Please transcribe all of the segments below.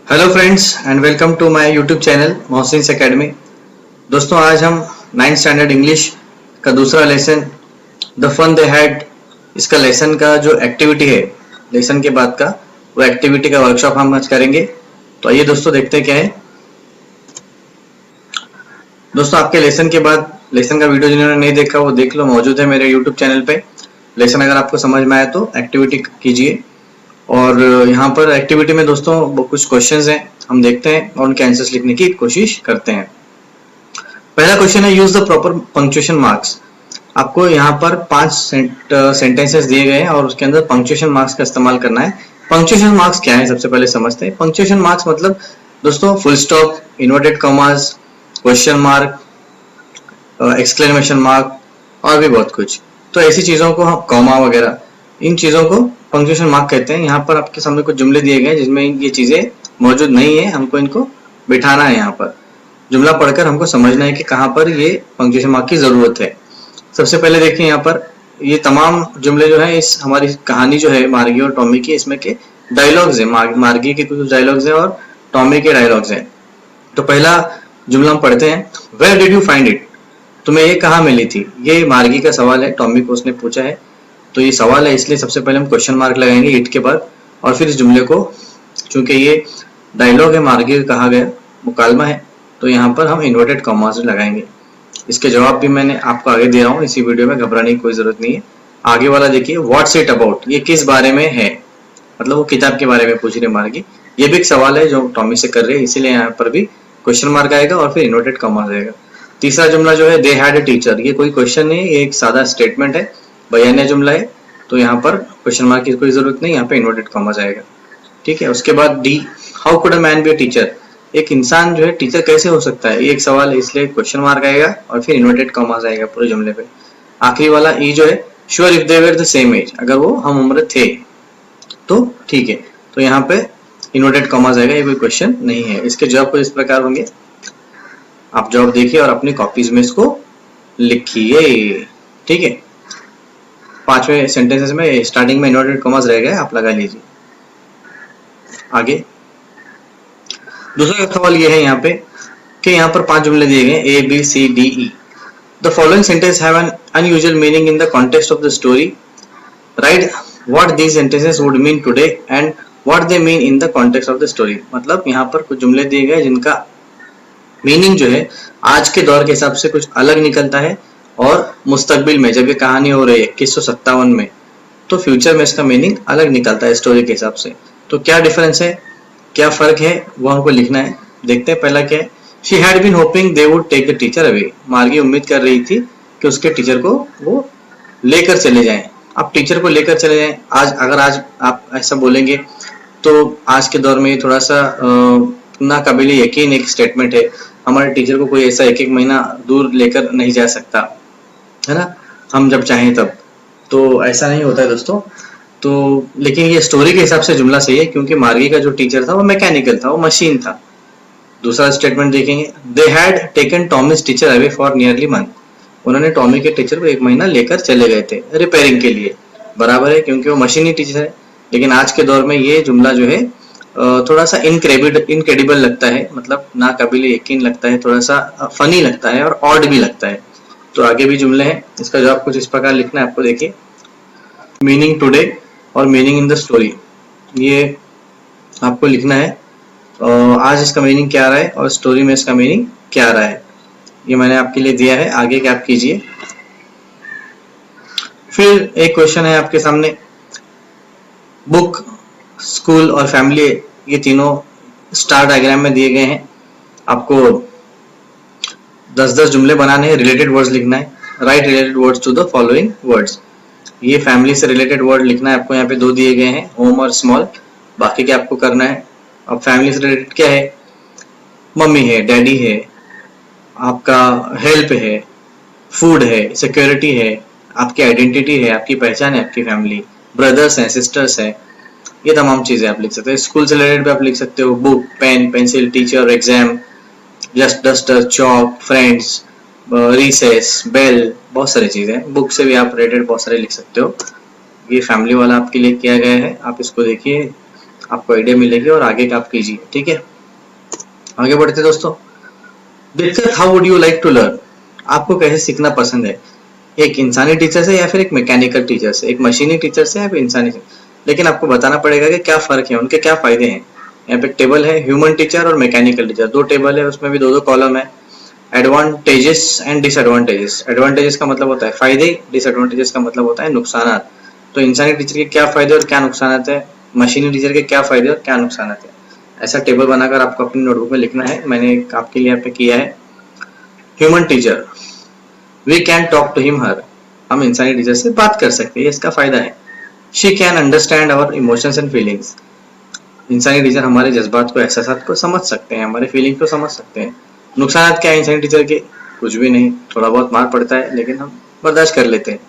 Hello friends and welcome to my YouTube channel Mohsin's academy. दोस्तों आज हम 9th स्टैंडर्ड इंग्लिश का दूसरा lesson the fun they had, इसका लेसन का जो एक्टिविटी है लेसन के बाद का वो एक्टिविटी का वर्कशॉप हम आज करेंगे। तो आइए दोस्तों देखते हैं क्या है। दोस्तों आपके लेसन के बाद लेसन का वीडियो जिन्होंने नहीं देखा वो देख लो, मौजूद है मेरे यूट्यूब चैनल पे। लेसन अगर आपको समझ में आए तो एक्टिविटी कीजिए। और यहाँ पर एक्टिविटी में दोस्तों कुछ क्वेश्चंस हैं, हम देखते हैं और उनके आंसर्स लिखने की कोशिश करते हैं। पहला क्वेश्चन है use the proper punctuation marks. आपको यहाँ पर 5 सेंटेंसेस दिए गए हैं और उसके अंदर पंक्चुएशन मार्क्स का इस्तेमाल करना है। पंक्चुएशन मार्क्स क्या है सबसे पहले समझते हैं। पंक्चुएशन मार्क्स मतलब दोस्तों full stop, inverted commas, question mark, exclamation mark और भी बहुत कुछ। तो ऐसी चीजों को हम कॉमा वगैरह, इन चीजों को पंक्चुएशन मार्क कहते हैं। यहाँ पर आपके सामने कुछ जुमले दिए गए जिसमें ये चीजें मौजूद नहीं है, हमको इनको बिठाना है। यहाँ पर जुमला पढ़कर हमको समझना है कि कहाँ पर ये पंक्चुएशन मार्क की जरूरत है। सबसे पहले देखिए यहाँ पर ये तमाम जुमले जो है इस हमारी कहानी जो है मार्गी और टॉमी की, इसमें के डायलॉग्स है। मार्गी के कुछ डायलॉग्स है और टॉमी के डायलॉग्स है। तो पहला जुमला हम पढ़ते हैं, where did you find it, तुम्हें ये कहाँ मिली थी। ये मार्गी का सवाल है, टॉमी को उसने पूछा है। तो ये सवाल है इसलिए सबसे पहले हम क्वेश्चन मार्क लगाएंगे इट के बाद, और फिर इस जुमले को, चूंकि ये डायलॉग है मार्गी का कहा गया मुकालमा है, तो यहाँ पर हम इन्वर्टेड कॉमास लगाएंगे। इसके जवाब भी मैंने आपको आगे दे रहा हूँ इसी वीडियो में, घबराने की कोई जरूरत नहीं है। आगे वाला देखिए, व्हाट्स इट अबाउट, ये किस बारे में है, मतलब वो किताब के बारे में पूछ रही है मार्गी। ये भी एक सवाल है जो टॉमी से कर रहे हैं, इसीलिए यहाँ पर भी क्वेश्चन मार्क आएगा और फिर इन्वर्टेड कॉमास आएगा। तीसरा जुमला जो है, दे हैड ए टीचर, ये कोई क्वेश्चन नहीं है, ये एक सादा स्टेटमेंट है, बयानिया जुमला है। तो यहाँ पर क्वेश्चन मार्क की कोई जरूरत नहीं, यहाँ पे इन्वर्टेड कॉमास आएगा। ठीक है। उसके बाद D, how could a man be a teacher, एक इंसान जो है टीचर कैसे हो सकता है, ये एक सवाल है इसलिए क्वेश्चन मार्क आएगा और फिर इन्वर्टेड कॉमास आएगा पूरे जुमले पे। आखिरी वाला ई जो है, sure if they were the same age, अगर वो हम उम्र थे तो ठीक है। तो यहाँ पे इन्वर्टेड कॉमास आएगा, ये कोई क्वेश्चन नहीं है। इसके जवाब कुछ इस प्रकार होंगे, आप जवाब देखिए और अपनी कॉपीज में इसको लिखिए। ठीक है। 5वें सेंटेंसेस में स्टार्टिंग में इन्वर्टेड कॉमास रहेगा, आप लगा लीजिए। आगे दूसरा सवाल ये है यहाँ पे कि यहाँ पर 5 जुमले दिए गए A B C D E. The following sentences have an unusual meaning in the context of the story. Write what these sentences would mean today and what they mean in the context of the story. मतलब यहाँ पर कुछ जुमले दिए गए जिनका meaning जो है आज के दौर के हिसाब से कुछ अलग निकलता है, और मुस्तकबिल में जब ये कहानी हो रही है 2157 में, तो फ्यूचर में इसका मीनिंग अलग निकलता है स्टोरी के हिसाब से। तो क्या डिफरेंस है, क्या फर्क है, वो हमको लिखना है। देखते हैं पहला क्या है। She had been hoping they would take the teacher away, Margie उम्मीद कर रही थी कि उसके टीचर को वो लेकर चले जाएं। अब टीचर को लेकर चले जाएं, आज आप ऐसा बोलेंगे तो आज के दौर में ये थोड़ा सा ना काबिल यकीन एक स्टेटमेंट है। हमारे टीचर को कोई ऐसा एक महीना दूर लेकर नहीं जा सकता है ना, हम जब चाहें तब। तो ऐसा नहीं होता है दोस्तों। तो लेकिन ये स्टोरी के हिसाब से जुमला सही है, क्योंकि मार्गी का जो टीचर था वो मैकेनिकल था, वो मशीन था। दूसरा स्टेटमेंट देखेंगे, they had taken Tommy's teacher away for nearly month, उन्होंने टॉमी के टीचर को 1 महीना लेकर चले गए थे रिपेयरिंग के लिए। बराबर है, क्योंकि वो मशीनी टीचर है। लेकिन आज के दौर में ये जुमला जो है थोड़ा सा इनक्रेडिबल लगता है, मतलब ना काबिल यकीन लगता है, थोड़ा सा फनी लगता है और ऑड भी लगता है। तो आगे भी जुमले हैं, इसका जवाब कुछ इस प्रकार लिखना है आपको। देखिए, मीनिंग टुडे और मीनिंग इन द स्टोरी, ये आपको लिखना है। आज इसका मीनिंग क्या रहा है और स्टोरी में इसका मीनिंग क्या रहा है, ये मैंने आपके लिए दिया है। आगे क्या आप कीजिए। फिर एक क्वेश्चन है आपके सामने, बुक, स्कूल और फैमिली, ये तीनों स्टार डायग्राम में दिए गए हैं। आपको 10-10 जुमले बनाने हैं, रिलेटेड वर्ड्स लिखना है। Write related words to the following words, ये फैमिली से रिलेटेड वर्ड लिखना है आपको। यहाँ पे 2 दिए गए हैं, होम और स्मॉल, बाकी क्या आपको करना है। अब फैमिली से रिलेटेड क्या है, मम्मी है, डैडी है, आपका हेल्प है, फूड है, सिक्योरिटी है, आपकी आइडेंटिटी है, आपकी पहचान है, आपकी फैमिली, ब्रदर्स हैं, सिस्टर्स हैं, ये तमाम चीजें आप लिख सकते हैं। स्कूल से रिलेटेड भी आप लिख सकते हो, book, pen, pencil, teacher, exam, just duster, chalk, friends, recess, bell, बहुत सारी चीजें। बुक से भी आप रिलेटेड बहुत सारे लिख सकते हो। ये फैमिली वाला आपके लिए किया गया है, आप इसको देखिए। आपको आइडिया मिलेगी और आगे का आप कीजिए। ठीक है, आगे बढ़ते दोस्तों। दिक्कत, how would you like to learn, आपको कैसे सीखना पसंद है, एक इंसानी टीचर से या फिर एक मैकेनिकल टीचर से, एक मशीनी टीचर से या फिर इंसानी से। लेकिन आपको बताना पड़ेगा कि क्या फर्क है, उनके क्या फायदे हैं। यहाँ पे टेबल है, ह्यूमन टीचर और मैकेनिकल टीचर, दो टेबल है, उसमें भी दो दो कॉलम है। एडवांटेजेस एंड डिसएडवांटेजेस, एडवांटेजेस का मतलब होता है फायदे, डिसएडवांटेजेस का मतलब होता है नुकसान। तो इंसानी टीचर के क्या फायदे और क्या नुकसान है, मशीनी टीचर के क्या फायदे और क्या नुकसान है, ऐसा टेबल बनाकर आपको अपनी नोटबुक में लिखना है। मैंने आपके लिए यहाँ पे किया है। Human teacher, we can talk to him her, हम इंसानी टीचर से बात कर सकते हैं, इसका फायदा है। She can understand our emotions and feelings, इंसानी टीचर हमारे जज्बात को, एहसास को समझ सकते हैं, हमारे फीलिंग को समझ सकते हैं। नुकसान क्या है इंसानी टीचर के, कुछ भी नहीं, थोड़ा बहुत मार पड़ता है लेकिन हम बर्दाश्त कर लेते हैं,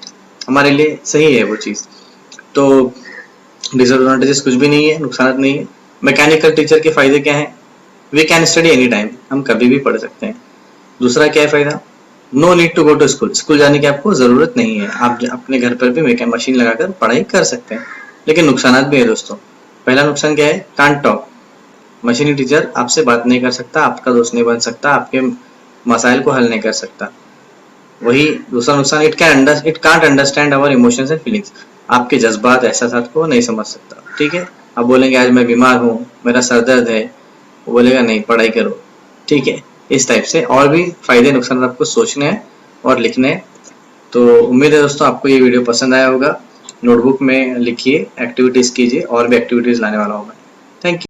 हमारे लिए सही है वो चीज़। तो डिसएडवांटेजेस कुछ भी नहीं है, नुकसान नहीं है। मैकेनिकल टीचर के फायदे क्या हैं, we can study any time, हम कभी भी पढ़ सकते हैं। दूसरा क्या है फायदा, no need to go to school, school जाने की आपको जरूरत नहीं है, आप अपने घर पर भी मशीन लगाकर पढ़ाई कर सकते हैं। लेकिन नुकसान भी है दोस्तों। पहला नुकसान क्या है, कांट टॉक, मशीनी टीचर आपसे बात नहीं कर सकता, आपका दोस्त नहीं बन सकता, आपके मसाइल को हल नहीं कर सकता। वही दूसरा नुकसान, it can't understand our emotions and feelings, आपके जज्बात, एहसास को नहीं समझ सकता। ठीक है, आप बोलेंगे आज मैं बीमार हूँ, मेरा सर दर्द है, वो बोलेगा नहीं पढ़ाई करो। ठीक है, इस टाइप से और भी फायदे नुकसान आपको सोचने हैं और लिखने हैं। तो उम्मीद है दोस्तों आपको ये वीडियो पसंद आया होगा। नोटबुक में लिखिए, एक्टिविटीज कीजिए, और भी एक्टिविटीज लाने वाला हूँ मैं। Thank you.